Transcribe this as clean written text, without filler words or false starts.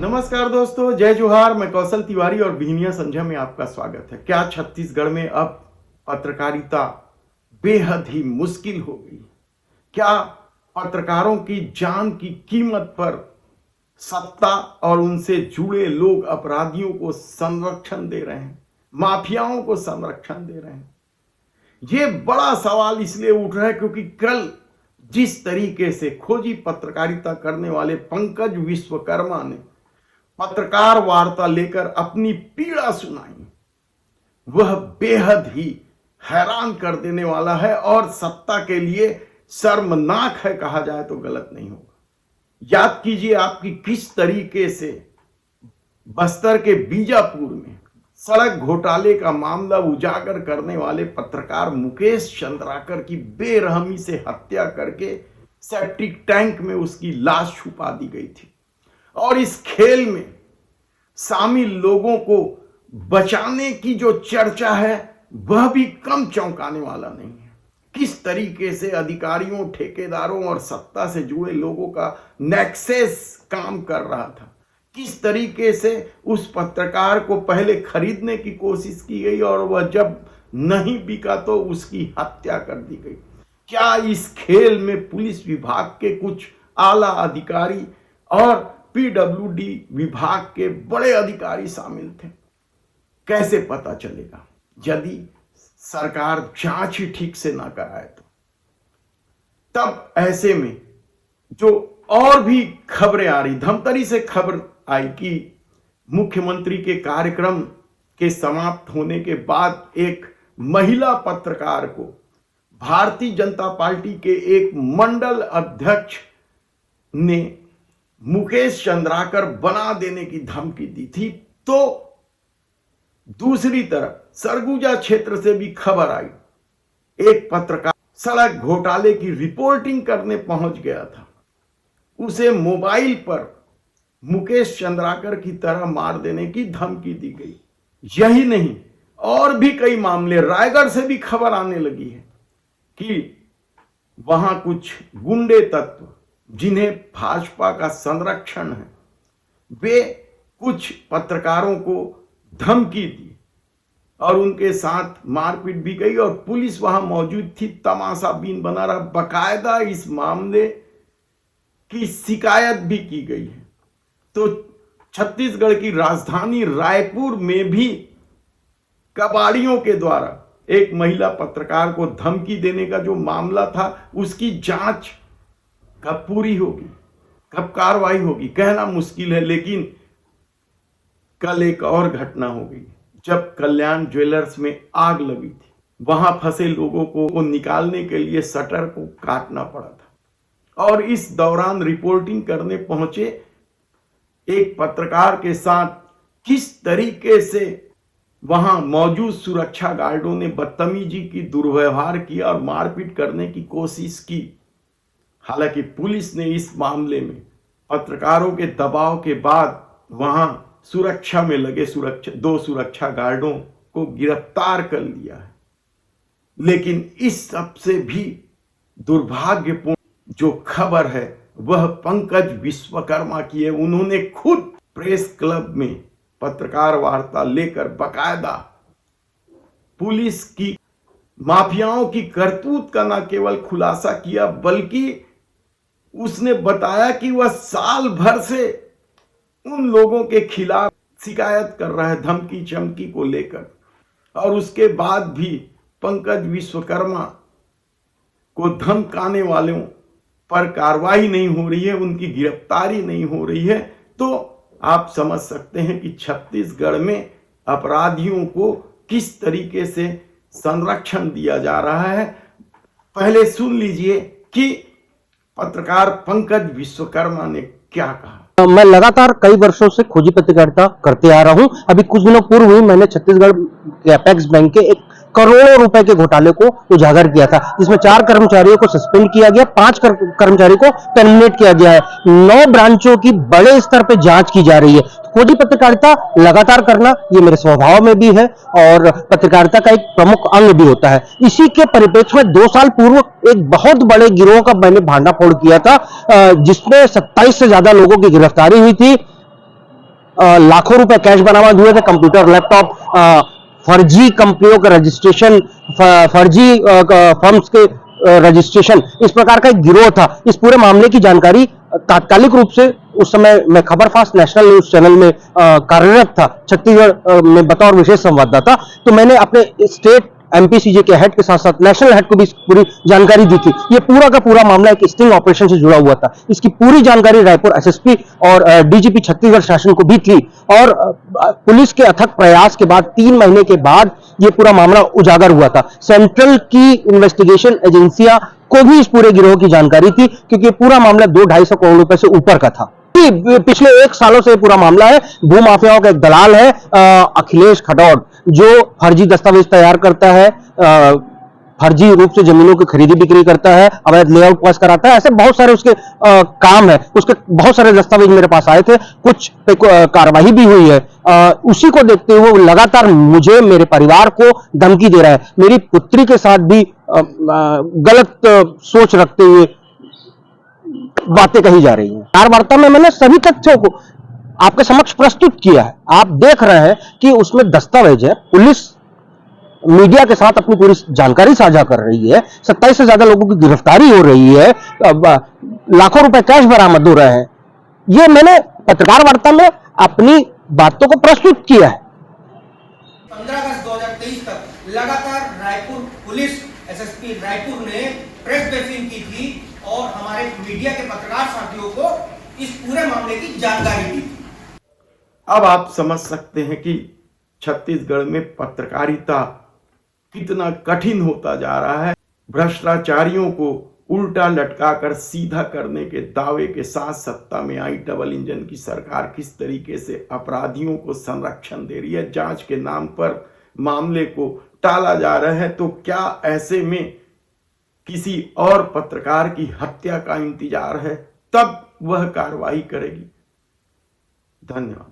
नमस्कार दोस्तों, जय जोहार। मैं कौशल तिवारी और बिहनिया संझा में आपका स्वागत है। क्या छत्तीसगढ़ में अब पत्रकारिता बेहद ही मुश्किल हो गई? क्या पत्रकारों की जान की कीमत पर सत्ता और उनसे जुड़े लोग अपराधियों को संरक्षण दे रहे हैं, माफियाओं को संरक्षण दे रहे हैं? ये बड़ा सवाल इसलिए उठ रहा है क्योंकि कल जिस तरीके से खोजी पत्रकारिता करने वाले पंकज विश्वकर्मा ने पत्रकार वार्ता लेकर अपनी पीड़ा सुनाई, वह बेहद ही हैरान कर देने वाला है और सत्ता के लिए शर्मनाक है, कहा जाए तो गलत नहीं होगा। याद कीजिए आपकी किस तरीके से बस्तर के बीजापुर में सड़क घोटाले का मामला उजागर करने वाले पत्रकार मुकेश चंद्राकर की बेरहमी से हत्या करके सेप्टिक टैंक में उसकी लाश छुपा दी गई थी। और इस खेल में शामिल लोगों को बचाने की जो चर्चा है वह भी कम चौंकाने वाला नहीं है। किस तरीके से अधिकारियों, ठेकेदारों और सत्ता से जुड़े लोगों का नेक्सस काम कर रहा था, किस तरीके से उस पत्रकार को पहले खरीदने की कोशिश की गई और वह जब नहीं बिका तो उसकी हत्या कर दी गई। क्या इस खेल में पुलिस विभाग के कुछ आला अधिकारी और पीडब्ल्यूडी विभाग के बड़े अधिकारी शामिल थे? कैसे पता चलेगा यदि सरकार जांच ही ठीक से ना कराए तो? तब ऐसे में जो और भी खबरें आ रही, धमतरी से खबर आई कि मुख्यमंत्री के कार्यक्रम के समाप्त होने के बाद एक महिला पत्रकार को भारतीय जनता पार्टी के एक मंडल अध्यक्ष ने मुकेश चंद्राकर बना देने की धमकी दी थी। तो दूसरी तरफ सरगुजा क्षेत्र से भी खबर आई, एक पत्रकार सड़क घोटाले की रिपोर्टिंग करने पहुंच गया था, उसे मोबाइल पर मुकेश चंद्राकर की तरह मार देने की धमकी दी गई। यही नहीं, और भी कई मामले, रायगढ़ से भी खबर आने लगी है कि वहां कुछ गुंडे तत्व जिन्हें भाजपा का संरक्षण है, वे कुछ पत्रकारों को धमकी दी और उनके साथ मारपीट भी गई और पुलिस वहां मौजूद थी, तमाशाबीन बना रहा। बकायदा इस मामले की शिकायत भी की गई है। तो छत्तीसगढ़ की राजधानी रायपुर में भी कबाड़ियों के द्वारा एक महिला पत्रकार को धमकी देने का जो मामला था, उसकी जांच कब पूरी होगी, कब कार्रवाई होगी, कहना मुश्किल है। लेकिन कल एक और घटना हो गई जब कल्याण ज्वेलर्स में आग लगी थी। वहां फंसे लोगों को निकालने के लिए शटर को काटना पड़ा था और इस दौरान रिपोर्टिंग करने पहुंचे एक पत्रकार के साथ किस तरीके से वहां मौजूद सुरक्षा गार्डों ने बदतमीजी की, दुर्व्यवहार किया और मारपीट करने की कोशिश की। हालांकि पुलिस ने इस मामले में पत्रकारों के दबाव के बाद वहां सुरक्षा में लगे दो सुरक्षा गार्डों को गिरफ्तार कर लिया है। लेकिन इस सबसे भी दुर्भाग्यपूर्ण जो खबर है वह पंकज विश्वकर्मा की है। उन्होंने खुद प्रेस क्लब में पत्रकार वार्ता लेकर बकायदा पुलिस की माफियाओं की करतूत का न केवल खुलासा किया, बल्कि उसने बताया कि वह साल भर से उन लोगों के खिलाफ शिकायत कर रहा है, धमकी चमकी को लेकर, और उसके बाद भी पंकज विश्वकर्मा को धमकाने वालों पर कार्रवाई नहीं हो रही है, उनकी गिरफ्तारी नहीं हो रही है। तो आप समझ सकते हैं कि छत्तीसगढ़ में अपराधियों को किस तरीके से संरक्षण दिया जा रहा है। पहले सुन लीजिए कि पत्रकार पंकज विश्वकर्मा ने क्या कहा। मैं लगातार कई वर्षों से खोजी पत्रकारिता करते आ रहा हूं। अभी कुछ दिनों पूर्व ही मैंने छत्तीसगढ़ के अपेक्स बैंक के एक करोड़ों रुपए के घोटाले को उजागर किया था, जिसमें 4 कर्मचारियों को सस्पेंड किया गया, 5 कर्मचारी को टर्मिनेट किया गया है। 9 ब्रांचों की बड़े स्तर पर जांच की जा रही है। खोजी पत्रकारिता लगातार करना ये मेरे स्वभाव में भी है और पत्रकारिता का एक प्रमुख अंग भी होता है। इसी के परिप्रेक्ष्य में 2 साल पूर्व एक बहुत बड़े गिरोह का मैंने भांडाफोड़ किया था, जिसमें 27 से ज्यादा लोगों की गिरफ्तारी हुई थी। लाखों रुपए कैश बरामद हुए थे, कंप्यूटर, लैपटॉप, फर्जी कंपनियों का रजिस्ट्रेशन, फर्जी फर्म्स के रजिस्ट्रेशन, इस प्रकार का एक गिरोह था। इस पूरे मामले की जानकारी तात्कालिक रूप से उस समय मैं खबर फास्ट नेशनल न्यूज चैनल में कार्यरत था, छत्तीसगढ़ में बतौर विशेष संवाददाता। तो मैंने अपने स्टेट एमपीसीजे के हेड के साथ साथ नेशनल हेड को भी पूरी जानकारी दी थी। ये पूरा का पूरा मामला एक स्टिंग ऑपरेशन से जुड़ा हुआ था। इसकी पूरी जानकारी रायपुर एसएसपी और डीजीपी छत्तीसगढ़ शासन को भी थी, और पुलिस के अथक प्रयास के बाद 3 महीने के बाद ये पूरा मामला उजागर हुआ था। सेंट्रल की इन्वेस्टिगेशन एजेंसियां को भी इस पूरे गिरोह की जानकारी थी, क्योंकि पूरा मामला 200-250 करोड़ रुपए से ऊपर का था। पिछले 1 सालों से पूरा मामला है। भूमाफियाओं का एक दलाल है अखिलेश खडौड़, जो फर्जी दस्तावेज तैयार करता है, फर्जी रूप से जमीनों की खरीदी बिक्री करता है, अवैध लेआउट पास कराता है। ऐसे बहुत सारे उसके काम है। उसके बहुत सारे दस्तावेज मेरे पास आए थे, कुछ पे कार्रवाई भी हुई है। उसी को देखते हुए वो लगातार मुझे, मेरे परिवार को धमकी दे रहा है। मेरी पुत्री के साथ भी गलत सोच रखते हुए बातें कही जा रही हैं। चार वार्ता में मैंने सभी तथ्यों को आपके समक्ष प्रस्तुत किया है। आप देख रहे हैं कि उसमें दस्तावेज है। पुलिस मीडिया के साथ अपनी पूरी जानकारी साझा कर रही है। 27 से ज्यादा लोगों की गिरफ्तारी हो रही है, लाखों रुपए कैश बरामद हो रहे हैं। ये मैंने पत्रकार वार्ता में अपनी बातों को प्रस्तुत किया है। 15 अगस्त 2023 तक लगातार रायपुर पुलिस एसएसपी रायपुर ने प्रेस ब्रीफिंग की थी और हमारे मीडिया के पत्रकार साथियों को इस पूरे मामले की जानकारी दी थी। अब आप समझ सकते हैं कि छत्तीसगढ़ में पत्रकारिता कितना कठिन होता जा रहा है। भ्रष्टाचारियों को उल्टा लटकाकर सीधा करने के दावे के साथ सत्ता में आई डबल इंजन की सरकार किस तरीके से अपराधियों को संरक्षण दे रही है, जांच के नाम पर मामले को टाला जा रहा है। तो क्या ऐसे में किसी और पत्रकार की हत्या का इंतजार है? तब वह कार्रवाई करेगी। धन्यवाद।